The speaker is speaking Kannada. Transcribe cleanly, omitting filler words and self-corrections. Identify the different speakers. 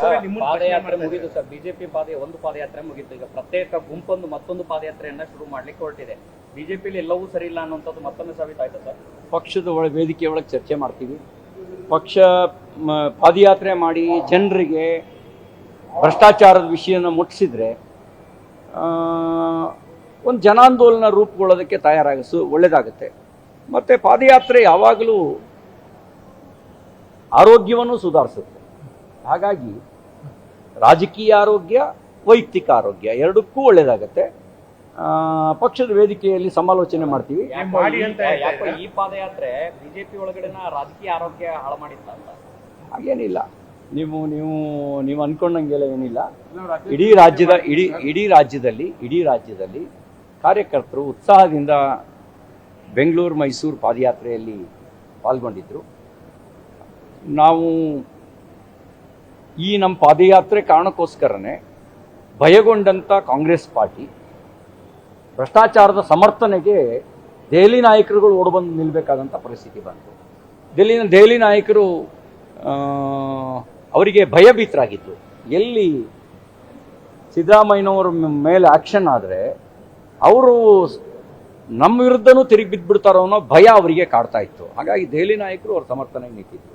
Speaker 1: ಪಾದಯಾತ್ರೆ ಮುಗಿದು ಸರ್, ಬಿಜೆಪಿ ಒಂದು ಪಾದಯಾತ್ರೆ ಮುಗಿತು. ಈಗ ಪ್ರತ್ಯೇಕ ಗುಂಪೊಂದು ಮತ್ತೊಂದು ಪಾದಯಾತ್ರೆಯನ್ನ ಶುರು ಮಾಡ್ಲಿಕ್ಕೆ ಹೊರಟಿದೆ. ಬಿಜೆಪಿಲಿ ಎಲ್ಲವೂ ಸರಿ ಇಲ್ಲ ಅನ್ನುವಂಥದ್ದು ಮತ್ತೊಮ್ಮೆ ಸಾಬೀತಾಯ್ತು ಸರ್.
Speaker 2: ಪಕ್ಷದ ವೇದಿಕೆ ಒಳಗೆ ಚರ್ಚೆ ಮಾಡ್ತೀವಿ. ಪಕ್ಷ ಪಾದಯಾತ್ರೆ ಮಾಡಿ ಜನರಿಗೆ ಭ್ರಷ್ಟಾಚಾರದ ವಿಷಯನ ಮುಟ್ಟಿಸಿದ್ರೆ ಒಂದು ಜನಾಂದೋಲನ ರೂಪುಗೊಳ್ಳೋದಕ್ಕೆ ಒಳ್ಳೆಯದಾಗುತ್ತೆ. ಮತ್ತು ಪಾದಯಾತ್ರೆ ಯಾವಾಗಲೂ ಆರೋಗ್ಯವನ್ನು ಸುಧಾರಿಸುತ್ತೆ. ಹಾಗಾಗಿ ರಾಜಕೀಯ ಆರೋಗ್ಯ, ವೈಯಕ್ತಿಕ ಆರೋಗ್ಯ ಎರಡಕ್ಕೂ ಒಳ್ಳೆಯದಾಗತ್ತೆ. ಪಕ್ಷದ ವೇದಿಕೆಯಲ್ಲಿ ಸಮಾಲೋಚನೆ ಮಾಡ್ತೀವಿ.
Speaker 1: ಈ ಪಾದಯಾತ್ರೆ ಬಿಜೆಪಿ ಒಳಗಡೆನ ರಾಜಕೀಯ ಆರೋಗ್ಯ ಹಾಳು ಮಾಡಿತ್ತ ಅಂತ
Speaker 2: ಹಾಗೇನಿಲ್ಲ. ನೀವು ಅನ್ಕೊಂಡಂಗೆಲ್ಲ ಏನಿಲ್ಲ. ಇಡೀ ರಾಜ್ಯದಲ್ಲಿ ಕಾರ್ಯಕರ್ತರು ಉತ್ಸಾಹದಿಂದ ಬೆಂಗಳೂರು ಮೈಸೂರು ಪಾದಯಾತ್ರೆಯಲ್ಲಿ ಪಾಲ್ಗೊಂಡಿದ್ದರು. ನಾವು ಈ ನಮ್ಮ ಪಾದಯಾತ್ರೆ ಕಾರಣಕ್ಕೋಸ್ಕರನೇ ಭಯಗೊಂಡಂಥ ಕಾಂಗ್ರೆಸ್ ಪಾರ್ಟಿ ಭ್ರಷ್ಟಾಚಾರದ ಸಮರ್ಥನೆಗೆ ದೆಹಲಿ ನಾಯಕರುಗಳು ಓಡಬಂದು ನಿಲ್ಲಬೇಕಾದಂಥ ಪರಿಸ್ಥಿತಿ ಬಂತು. ದೆಹಲಿ ನಾಯಕರು ಅವರಿಗೆ ಭಯಭೀತರಾಗಿತ್ತು. ಎಲ್ಲಿ ಸಿದ್ದರಾಮಯ್ಯನವರ ಮೇಲೆ ಆಕ್ಷನ್ ಆದರೆ ಅವರು ನಮ್ಮ ವಿರುದ್ಧನೂ ತಿರುಗಿ ಬಿದ್ದುಬಿಡ್ತಾರೋ ಅನ್ನೋ ಭಯ ಅವರಿಗೆ ಕಾಡ್ತಾ ಇತ್ತು. ಹಾಗಾಗಿ ದೆಹಲಿ ನಾಯಕರು ಅವ್ರ ಸಮರ್ಥನೆಗೆ ನಿಂತಿದ್ರು.